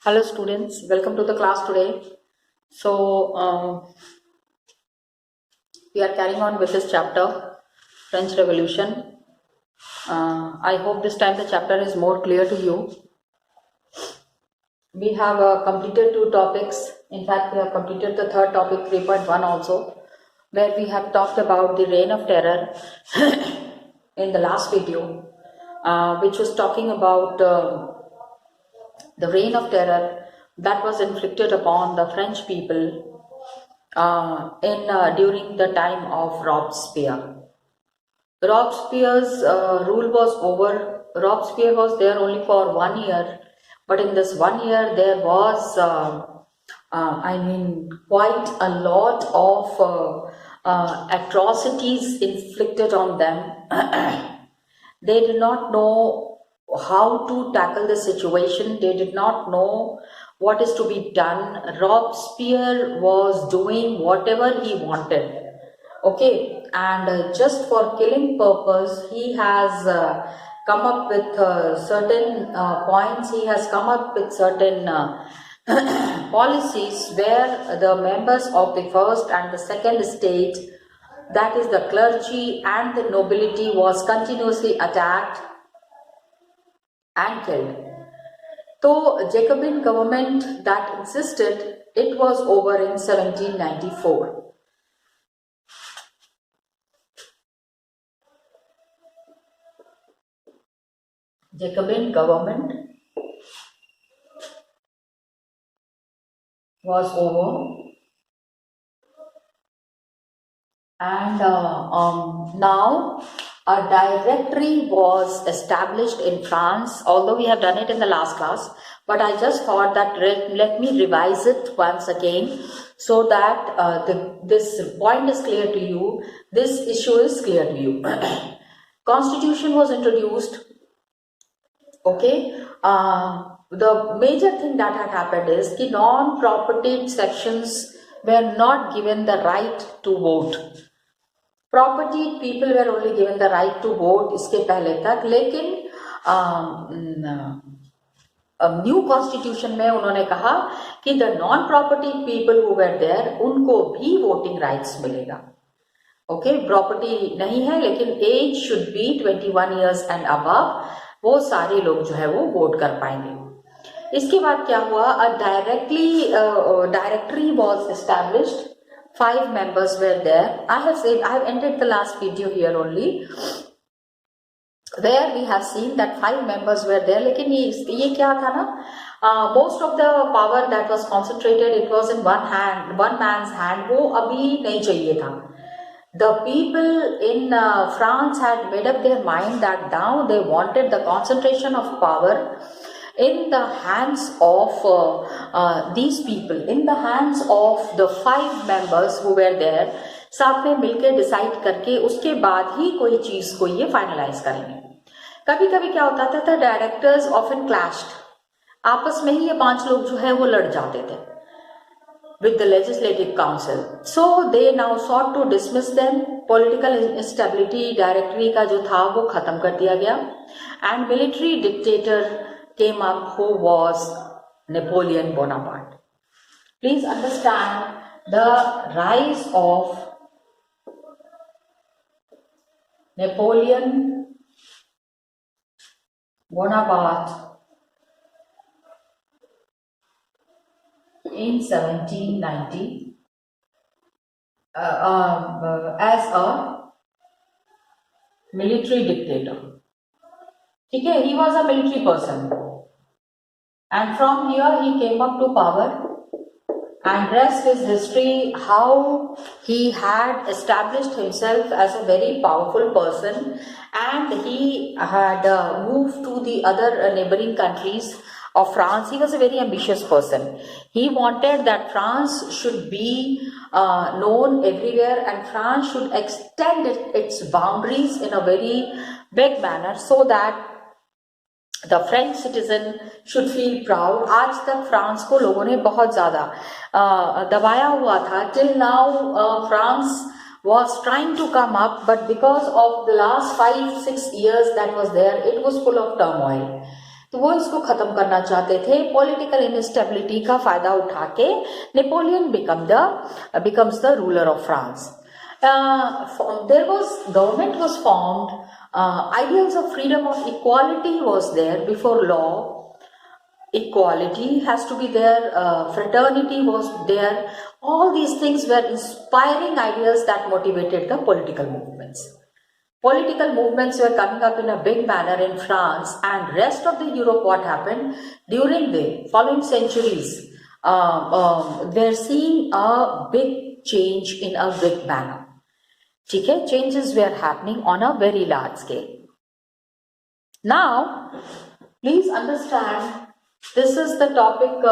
Hello students, welcome to the class today. We are carrying on with this chapter, French Revolution. I hope this time the chapter is more clear to you. We have completed two topics. In fact, we have completed the third topic, 3.1 also, where we have talked about the reign of terror in the last video, which was talking about the reign of terror that was inflicted upon the French people in during the time of Robespierre. Robespierre's rule was over. Robespierre was there only for 1 year, but in this 1 year there was, quite a lot of atrocities inflicted on them. They did not know how to tackle the situation. They did not know what is to be done. Robespierre was doing whatever he wanted. Okay, and just for killing purpose, he has come up with certain points. He has come up with certain policies where the members of the first and the second state, that is the clergy and the nobility, was continuously attacked and killed. So Jacobin government that existed, it was over in 1794. Jacobin government was over, and now a directory was established in France, although we have done it in the last class, but I just thought that let me revise it once again so that this point is clear to you, this issue is clear to you. Constitution was introduced. Okay, the major thing that had happened is the non-propertied sections were not given the right to vote. Propertied people were only given the right to vote इसके पहले तक, लेकिन new constitution में उन्होंने कहा कि the non property people who were there उनको भी वोटिंग राइट्स मिलेगा. ओके, प्रॉपर्टी नहीं है लेकिन age should be 21 years and above, वो सारे लोग जो है वो वोट कर पाएंगे. इसके बाद क्या हुआ, a directory was established. 5 members were there. I have ended the last video here only, where we have seen that 5 members were there. लेकिन ये क्या था ना, most of the power that was concentrated, it was in one man's hand. वो अभी नहीं चाहिए था. The people in France had made up their mind that now they wanted the concentration of power in the hands of these people, in the hands of the 5 members who were there. साथ में मिलकर decide करके उसके बाद ही कोई चीज को ये फाइनलाइज करेंगे. कभी कभी क्या होता था, डायरेक्टर्स ऑफन क्लैश्ड, आपस में ही ये 5 लोग जो है वो लड़ जाते थे with the legislative council. So they now sought to dismiss them. Political instability directory का जो था वो खत्म कर दिया गया, and military dictator came up who was Napoleon Bonaparte. Please understand the rise of Napoleon Bonaparte in 1790 as a military dictator. Okay, he was a military person, and from here he came up to power, and rest is history, how he had established himself as a very powerful person, and he had moved to the other neighboring countries of France. He was a very ambitious person. He wanted that France should be known everywhere, and France should extend its boundaries in a very big manner so that the French citizen should feel proud. आज तक France को लोगों ने बहुत ज़्यादा दबाया हुआ था. Till now France was trying to come up, but because of the last 5-6 years that was there, it was full of turmoil. तो वो इसको खत्म करना चाहते थे। पॉलिटिकल इनस्टेबिलिटी का फायदा उठा के Napoleon becomes the ruler of France. Government was formed, ideals of freedom of equality was there before law. Equality has to be there, fraternity was there. All these things were inspiring ideas that motivated the political movements. Political movements were coming up in a big manner in France, and rest of the Europe. What happened during the following centuries? They're seeing a big change in a big manner. Okay, changes were happening on a very large scale. Now, please understand. This is the topic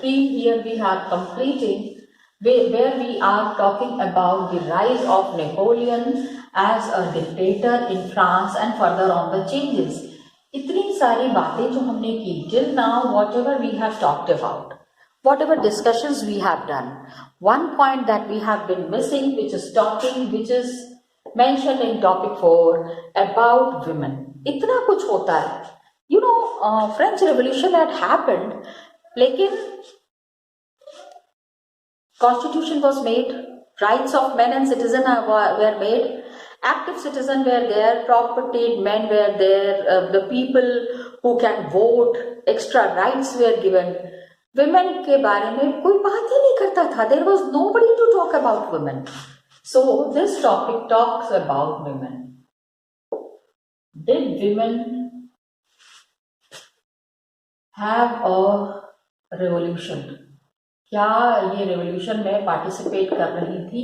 3 here we are completing, where we are talking about the rise of Napoleon as a dictator in France and further on the changes. इतनी सारी बातें जो हमने की till now, whatever we have talked about, whatever discussions we have done, one point that we have been missing, which is mentioned in topic 4 about women. इतना कुछ होता है. You know, French Revolution had happened, लेकिन Constitution was made, rights of men and citizens were made, active citizens were there, property men were there, the people who can vote, extra rights were given. Women के बारे में कोई बात ही नहीं करता था. There was nobody to talk about women. So this topic talks about women. Did women have a revolution? क्या ये revolution में participate कर रही थी?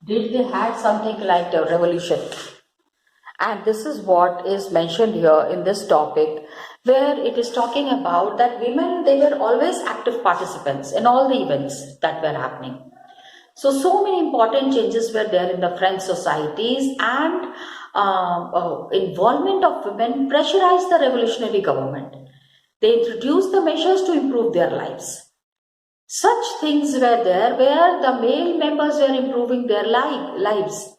Did they had something like a revolution? And this is what is mentioned here in this topic, where it is talking about that women, they were always active participants in all the events that were happening. So many important changes were there in the French societies, and involvement of women pressurized the revolutionary government. They introduced the measures to improve their lives. Such things were there where the male members were improving their lives.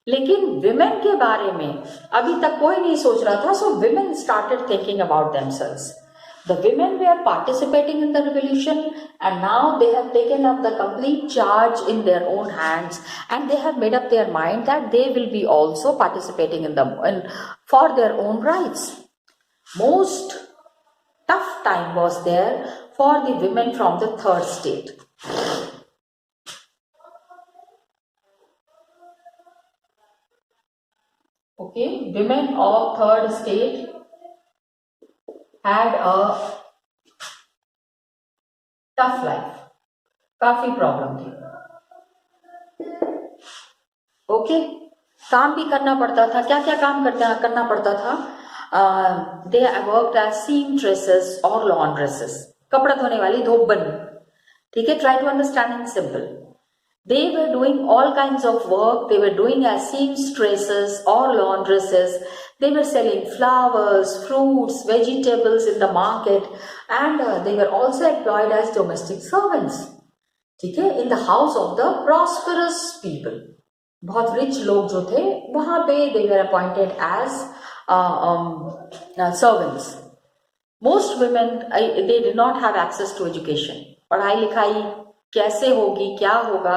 लेकिन women के बारे में अभी तक कोई नहीं सोच रहा था. So women started thinking about themselves. The women were participating in the revolution, and now they have taken up the complete charge in their own hands, and they have made up their mind that they will be also participating for their own rights. Most tough time was there for the women from the third state. Okay, women of third state had a tough life. काफी problem थी. Okay, काम भी करना पड़ता था. क्या क्या काम करना पड़ता था? They worked as seamstresses or laundresses. कपड़ा धोने वाली धोबन. ठीक है, try to understand in simple. They were doing all kinds of work. They were doing as seamstresses or laundresses. They were selling flowers, fruits, vegetables in the market, and they were also employed as domestic servants. ठीक है, in the house of the prosperous people. बहुत rich लोग जो थे वहाँ पे they were appointed as servants. Most women, they did not have access to education. पढ़ाई लिखाई कैसे होगी, क्या होगा,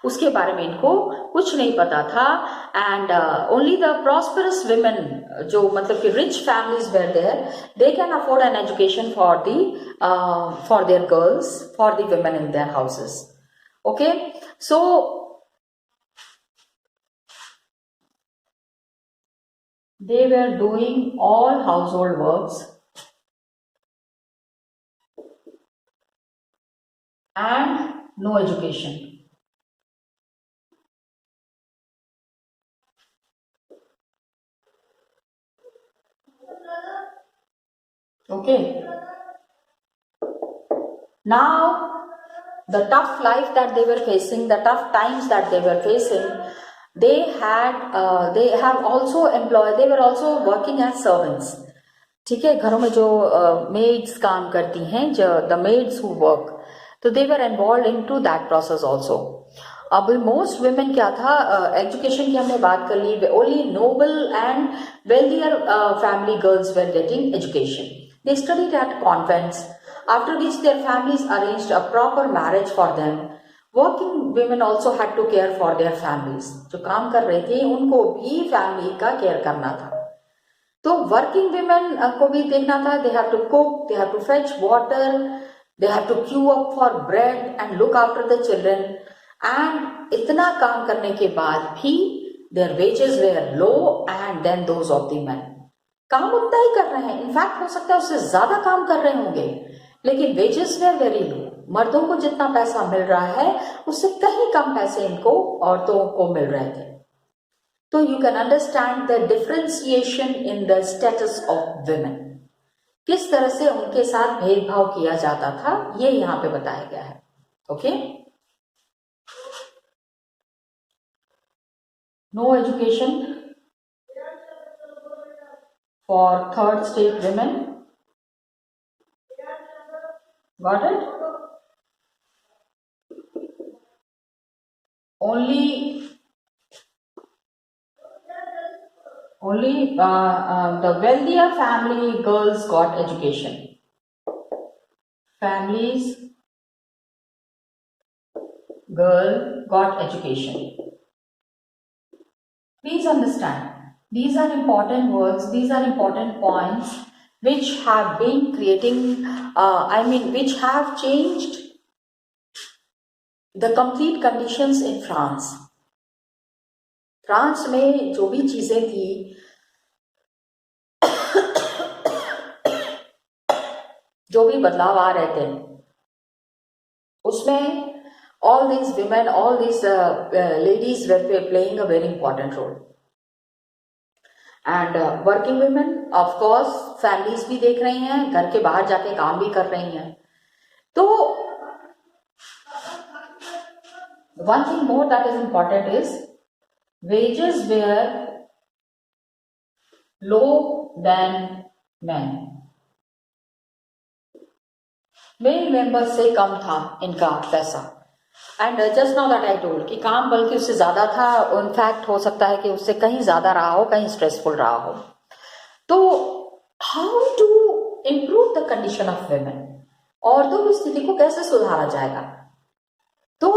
उसके बारे में इनको कुछ नहीं पता था. And only the prosperous women, जो मतलब कि rich families were there, they can afford an education for their girls, for the women in their houses. Okay, so they were doing all household works and no education. Okay. Now, the tough life that they were facing, the tough times that they were facing, they have also employed, they were also working as servants. ठीक है, घरों में जो maids काम करती हैं, जो the maids who work, so they were involved into that process also. अब मोस्ट वुमेन क्या था, एजुकेशन की हमने बात कर ली, only noble and wealthier family girls were getting education. They studied at convents, after which their families arranged a proper marriage for them. Working women also had to care for their families. जो काम कर रहे थे उनको भी family का care करना था. तो वर्किंग वुमेन को भी देखना था. They have to cook, they have to fetch water, they have to queue up for bread and look after the children. And इतना काम करने के बाद भी their wages were low and then those of the men. काम उतना ही कर रहे हैं, इनफैक्ट हो सकता है उससे ज्यादा काम कर रहे होंगे, लेकिन वेजेस वेयर वेरी लो. मर्दों को जितना पैसा मिल रहा है उससे कहीं कम पैसे इनको औरतों को मिल रहे थे. तो you can understand the differentiation in the status of women. किस तरह से उनके साथ भेदभाव किया जाता था ये यहां पे बताया गया है. Okay. No education for third state women. Got it? Only the wealthier family girls got education. Families girl got education. Please understand, these are important words, these are important points which have been creating, which have changed the complete conditions in France. France में जो भी चीजें थी जो भी बदलाव आ रहे थे उसमें all these women, all these ladies were playing a very important role. And working women, of course, families भी देख रही हैं, घर के बाहर जाके काम भी कर रही हैं. तो one thing more that is important is wages were low than men. Male members से कम था इनका पैसा. And just now that I told कि काम बल्कि उससे ज्यादा था. इनफैक्ट हो सकता है कि उससे कहीं ज्यादा रहा हो, कहीं स्ट्रेसफुल रहा हो. तो how to improve the condition of women, औरतों की स्थिति को कैसे सुधारा जाएगा? तो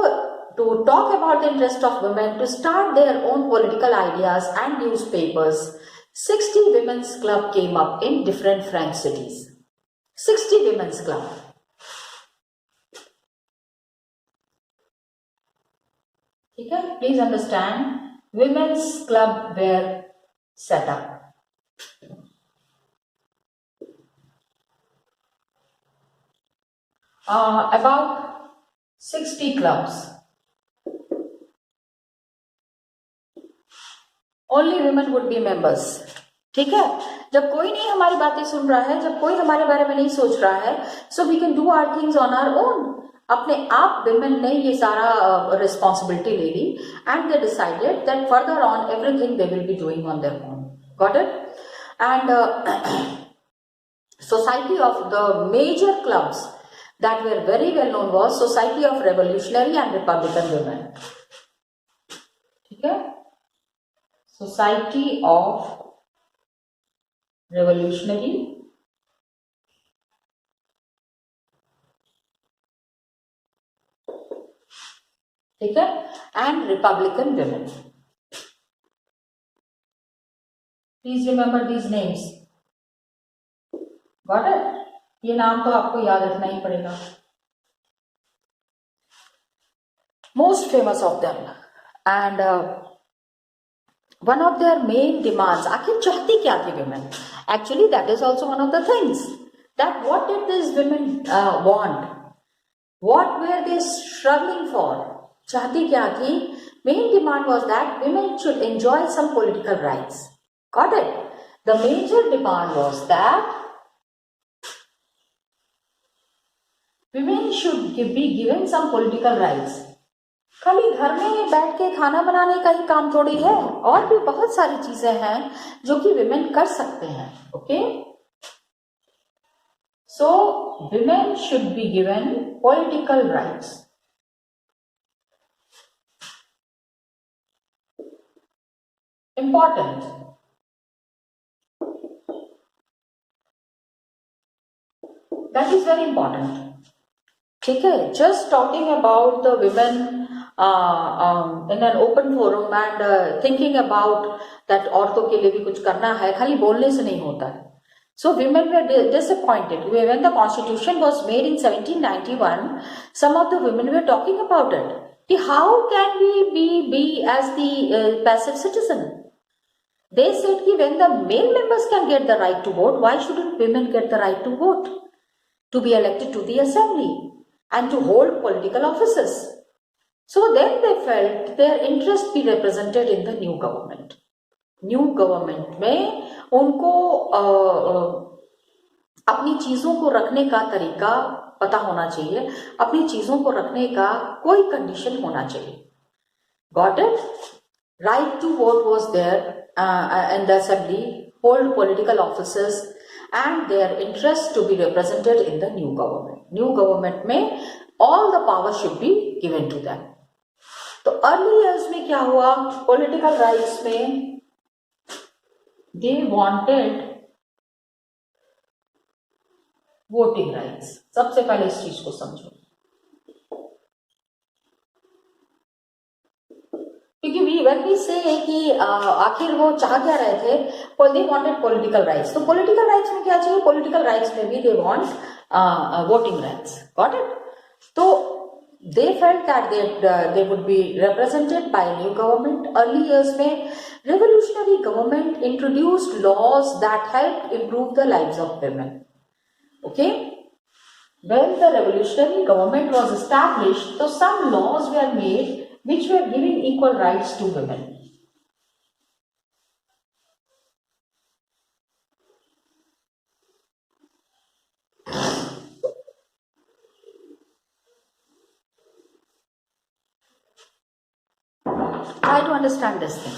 to talk about the interest of women to start their own political ideas and newspapers, 60 women's club came up in different French cities. 60 women's club. ठीक है, please understand, women's club were set up. About 60 clubs. Only women would be members. ठीक है, जब कोई नहीं हमारी बातें सुन रहा है, जब कोई हमारे बारे में नहीं सोच रहा है, so we can do our things on our own. अपने आप women ने ये सारा responsibility ले ली and they decided that further on everything they will be doing on their own. Got it? And society of the major clubs that were very well known was Society of Revolutionary and Republican Women. ठीक है, Society of Revolutionary ठीक है and Republican women. Please remember these names. Got it? ये नाम तो आपको याद रखना ही पड़ेगा. Most famous of them and one of their main demands, आखिर चाहती क्या थी women? Actually that is also one of the things, that what did these women want? What were they struggling for? चाहती क्या थी? Main demand was that women should enjoy some political rights. Got it? The major demand was that women should be given some political rights. खाली घर में बैठ के खाना बनाने का ही काम थोड़ी है, और भी बहुत सारी चीजें हैं जो कि विमेन कर सकते हैं. Okay, so women should be given political rights. important. That is very important. ठीक है, just talking about the women in an open forum and thinking about that औरतों के लिए भी कुछ करना है, खाली बोलने से नहीं होता है. So women were disappointed when the constitution was made in 1791. Some of the women were talking about it. How can we be as the passive citizen? They said that when the male members can get the right to vote, why shouldn't women get the right to vote, to be elected to the assembly and to hold political offices? So then they felt their interest be represented in the new government. New government में उनको अपनी चीजों को रखने का तरीका पता होना चाहिए, अपनी चीजों को रखने का कोई कंडीशन होना चाहिए. Got it? Right to vote was there in the assembly, hold political offices and their interest to be represented in the new government. New government में all the power should be given to them. तो early years में क्या हुआ? Political rights में they wanted voting rights. सबसे पहले इस चीज को समझो, क्योंकि when we say कि आखिर वो चाह क्या रहे थे, they wanted political rights. तो political rights में क्या चाहिए? Political rights में भी they want voting rights. Got it? तो they felt that they would be represented by a new government. Early years में revolutionary government introduced laws that helped improve the lives of women. Okay? When the revolutionary government was established, so some laws were made which were giving equal rights to women. Try to understand this thing.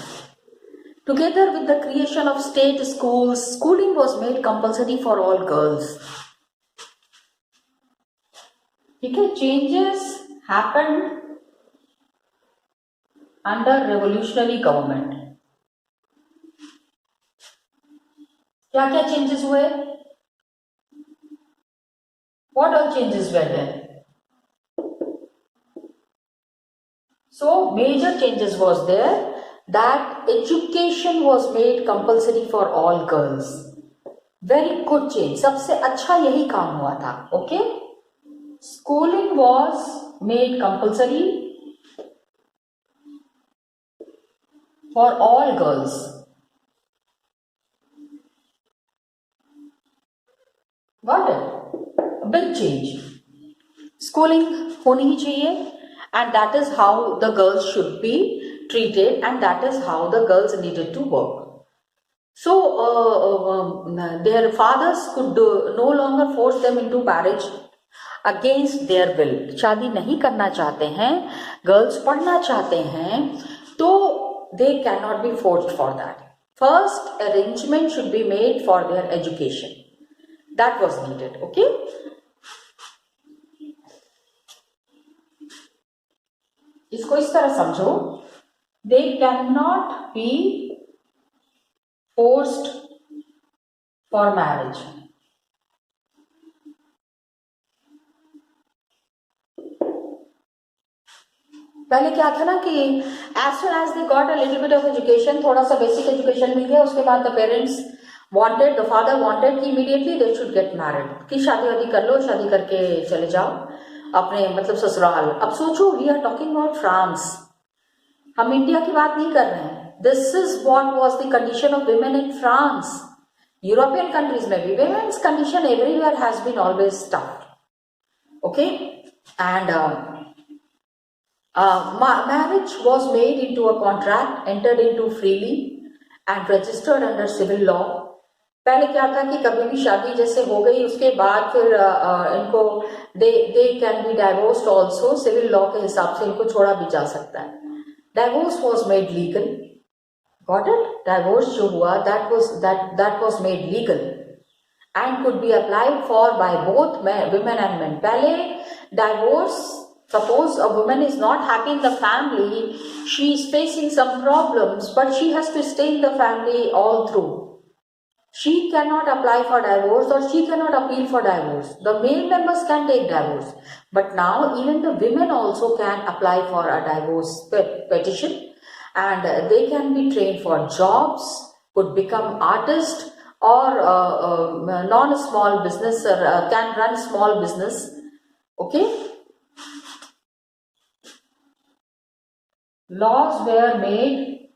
Together with the creation of state schools, schooling was made compulsory for all girls. Okay, changes happened under revolutionary government. क्या क्या changes हुए? What all changes were there? So major changes was there, that education was made compulsory for all girls. Very good change. सबसे अच्छा यही काम हुआ था. Okay? Schooling was made compulsory for all girls. Got it? A big change. Schooling होनी ही चाहिए, and that is how the girls should be treated, and that is how the girls needed to work. So their fathers could no longer force them into marriage against their will. शादी नहीं करना चाहते हैं, girls पढ़ना चाहते हैं, तो they cannot be forced for that. First, arrangement should be made for their education. That was needed. Okay? इसको इस तरह समझो, they cannot be forced for marriage. पहले क्या था ना कि as soon as they got a little bit of education, थोड़ा सा basic education मिल गया, उसके बाद the parents wanted, the father wanted कि immediately they should get married, कि शादी वादी कर लो, शादी करके चले जाओ अपने मतलब ससुराल. अब सोचो, we are talking about France, हम इंडिया की बात नहीं कर रहे हैं. This is what was the condition of women in France. European countries में भी women's condition everywhere has been always tough. Okay? And marriage was made into a contract, entered into freely and registered under civil law. पहले क्या था कि कभी भी शादी जैसे हो गई, उसके बाद फिर इनको they can be divorced also. Civil law के हिसाब से इनको छोड़ा भी जा सकता है. Divorce was made legal. Got it? Divorce जो हुआ, that was made legal and could be applied for by both women and men. पहले divorce Suppose a woman is not happy in the family, she is facing some problems, but she has to stay in the family all through. She cannot apply for divorce or she cannot appeal for divorce. The male members can take divorce. But now even the women also can apply for a divorce petition, and they can be trained for jobs, could become artists, or non-small business, or can run small business. Okay. Laws were made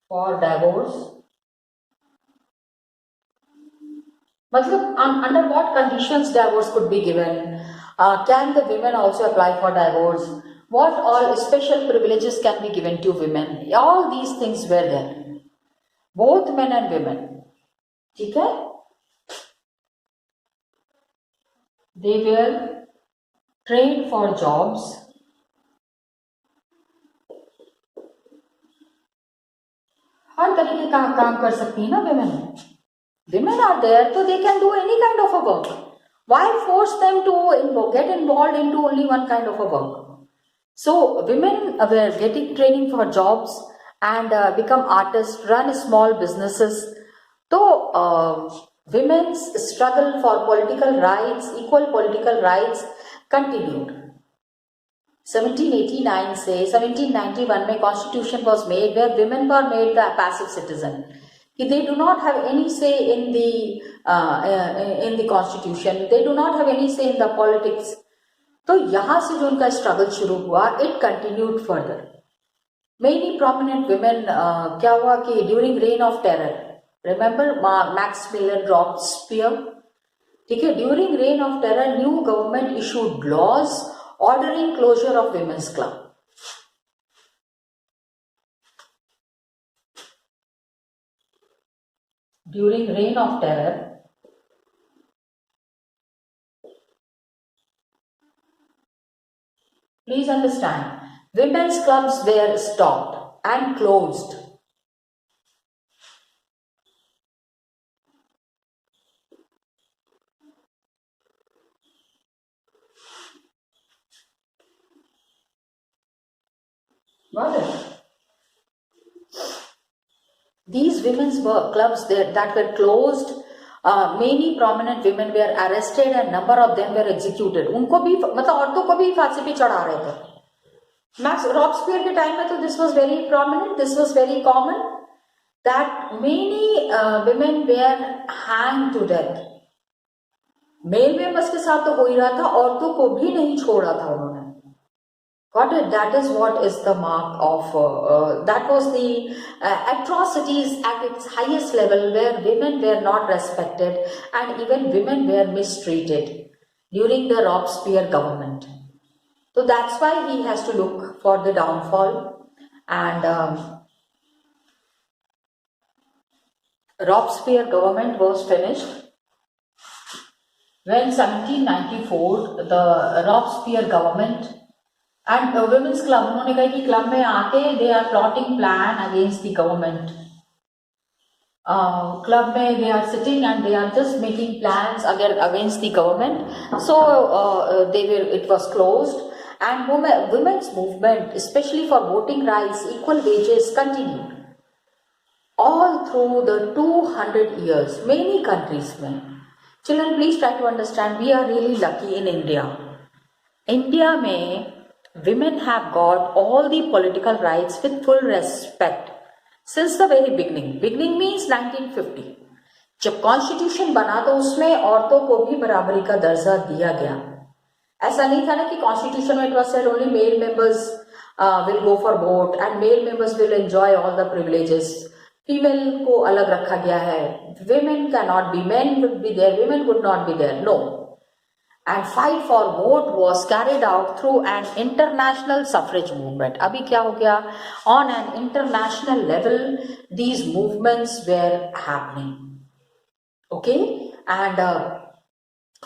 for divorce. Matlab, under what conditions divorce could be given? Can the women also apply for divorce? What all special privileges can be given to women? All these things were there. Both men and women. Okay? They were trained for jobs. हर तरीके का काम कर सकती है ना women. Women are there, so they can do any kind of a work. Why force them to get involved into only one kind of a work? So women were getting training for jobs and become artists, run small businesses. So women's struggle for political rights, equal political rights continued. 1789 से 1791 में constitution was made where women were made the passive citizen. They do not have any say in the constitution. They do not have any say in the politics. तो यहाँ से जो उनका struggle शुरू हुआ, it continued further. Many prominent women, क्या हुआ कि during reign of terror, remember Maximilian Robespierre, ठीक है, during reign of terror, new government issued laws ordering closure of women's club. During reign of terror, please understand, women's clubs were stopped and closed. Got it? These women's clubs that were closed, many prominent women were arrested and number of them were executed. उनको भी मतलब औरतों को भी फांसी पे चढ़ा रहे थे. मैक्स रॉब्सपियर के टाइम में तो this was very prominent, this was very common that many women were hanged to death. Male members के साथ तो हो ही रहा था, औरतों को भी नहीं छोड़ा था उन्होंने. Got it? That is what is the mark of, that was the atrocities at its highest level where women were not respected and even women were mistreated during the Robespierre government. So that's why he has to look for the downfall, and Robespierre government was finished. When 1794, the Robespierre government and women's club, उन्होंने कहा कि club में आके they are plotting plan against the government. Club में they are sitting and they are just making plans against the government. So it was closed, and women's movement, especially for voting rights, equal wages, continued all through the 200 years. Many countries में. Children, please try to understand. We are really lucky in India. India में women have got all the political rights with full respect since the very beginning. Beginning means 1950. जब constitution बना तो उसमें औरतों को भी बराबरी का दर्जा दिया गया. ऐसा नहीं था ना कि कॉन्स्टिट्यूशन में it was said only male members will go for vote and male members will enjoy all the privileges. Female को अलग रखा गया है. Women cannot be, men would be there, women would not be there. No. And fight for vote was carried out through an international suffrage movement. अभी क्या हो गया? On an international level, these movements were happening. Okay, and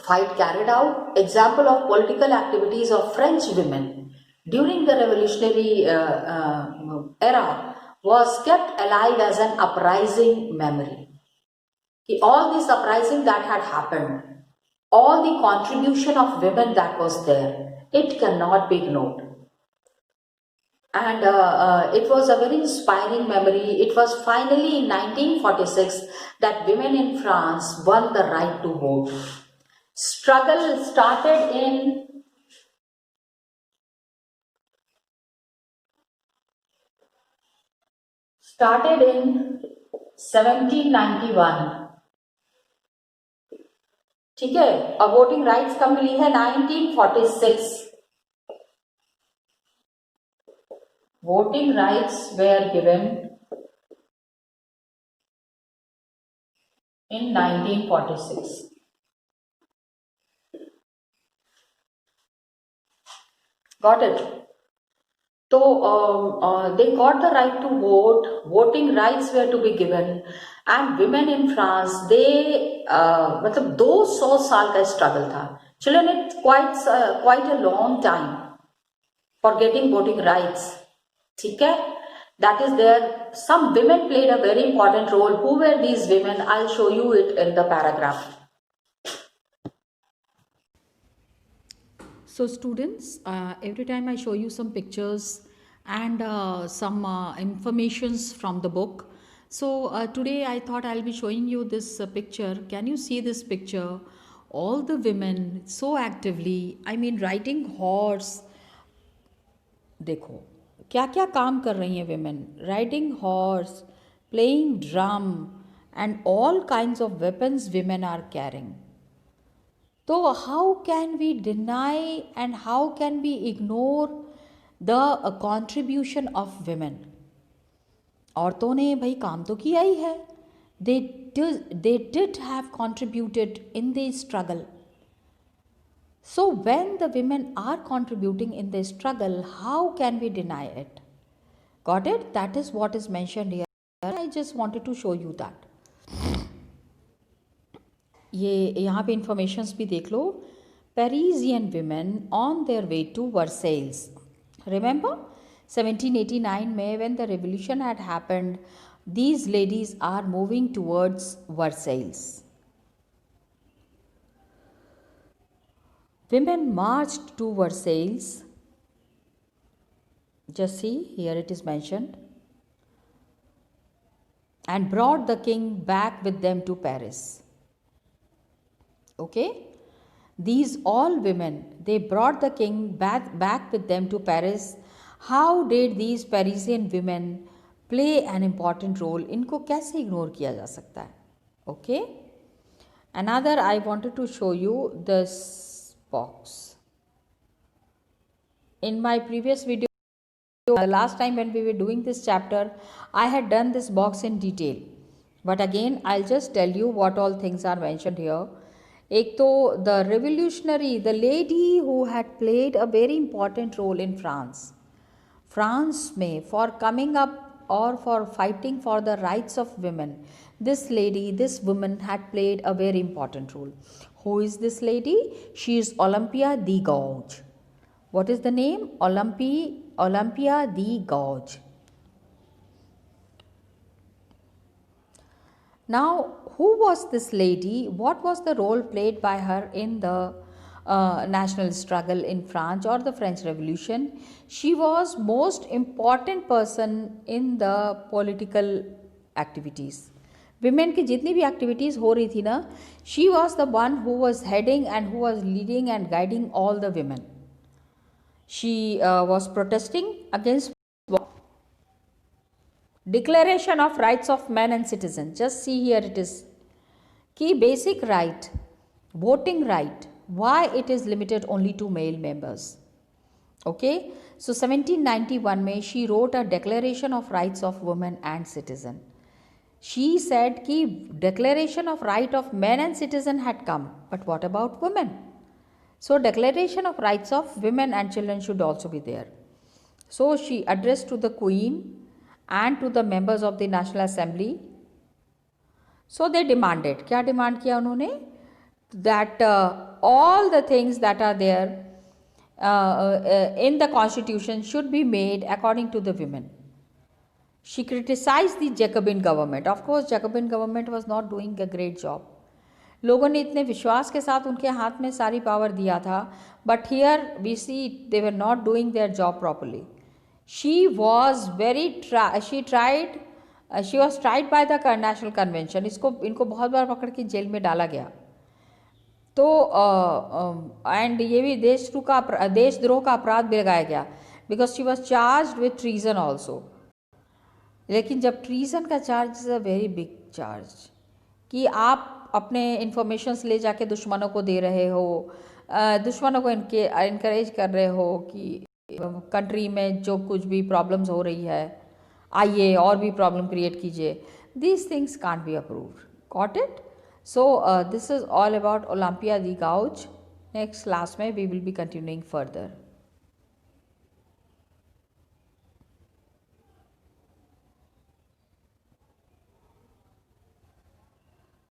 fight carried out. Example of political activities of French women during the revolutionary era was kept alive as an uprising memory. All this uprising that had happened, all the contribution of women that was there, it cannot be ignored. And it was a very inspiring memory. It was finally in 1946 that women in France won the right to vote. Struggle started in 1791. ठीक है, और voting rights कब मिली है? 1946. Voting rights were given in 1946. Got it? So they got the right to vote. Voting rights were to be given, and women in France, they मतलब 200 साल का struggle था. Children, it's quite a long time for getting voting rights. ठीक है? That is there. Some women played a very important role. Who were these women? I'll show you it in the paragraph. So students, every time I show you some pictures and some informations from the book. So today I thought I'll be showing you this picture. Can you see this picture? All the women so actively, I mean riding horse. देखो क्या क्या काम कर रही हैं women. Riding horse, playing drum and all kinds of weapons women are carrying. So how can we deny and how can we ignore the contribution of women? औरतों ने भाई काम तो किया ही है. They did have contributed in the struggle. So when the women are contributing in the struggle, how can we deny it? Got it? That is what is mentioned here. I just wanted to show you that. ये यहाँ पे informations भी देख लो. Parisian women on their way to Versailles. Remember 1789 में when the revolution had happened, these ladies are moving towards Versailles. Women marched to Versailles. Just see, here it is mentioned. And brought the king back with them to Paris. Okay, these all women, they brought the king back with them to Paris. How did these Parisian women play an important role? इनको कैसे ignore किया जा सकता है? Okay, another I wanted to show you this box. In my previous video, the last time when we were doing this chapter, I had done this box in detail, but again I'll just tell you what all things are mentioned here. एक तो the revolutionary, the lady who had played a very important role in France में for coming up or for fighting for the rights of women, this woman had played a very important role. Who is this lady? She is Olympia de Gouges. What is the name? Olympia de Gouges. Now, who was this lady? What was the role played by her in the national struggle in France or the French Revolution? She was most important person in the political activities. Women की जितनी भी activities हो रही थी ना, she was the one who was heading and who was leading and guiding all the women. She was protesting against Declaration of Rights of Men and Citizens. Just see here it is. Key basic right, voting right, why it is limited only to male members. Okay, so 1791 में she wrote a Declaration of Rights of Women and Citizen. She said कि Declaration of Right of Men and Citizen had come, but what about women? So Declaration of Rights of Women and Children should also be there. So she addressed to the Queen and to the members of the National Assembly. So they demanded, क्या demand किया उन्होंने? That all the things that are there in the constitution should be made according to the women. She criticized the Jacobin government. Of course, Jacobin government was not doing a great job. लोगों ने इतने विश्वास के साथ उनके हाथ में सारी पावर दिया था, but here we see they were not doing their job properly. She was very she was tried by the national convention. इनको बहुत बार पकड़ के जेल में डाला गया. तो एंड ये भी देशद्रोह का अपराध भी लगाया गया, because she was charge with treason also. लेकिन जब ट्रीजन का charge is a very big charge, कि आप अपने इंफॉर्मेशंस ले जाके दुश्मनों को दे रहे हो, दुश्मनों को इनके इनकरेज कर रहे हो कि कंट्री में जो कुछ भी प्रॉब्लम्स हो रही है आइए और भी प्रॉब्लम क्रिएट कीजिए. These things can't be approved. Got it? So this is all about Olympe de Gouges. Next class में we will be continuing further.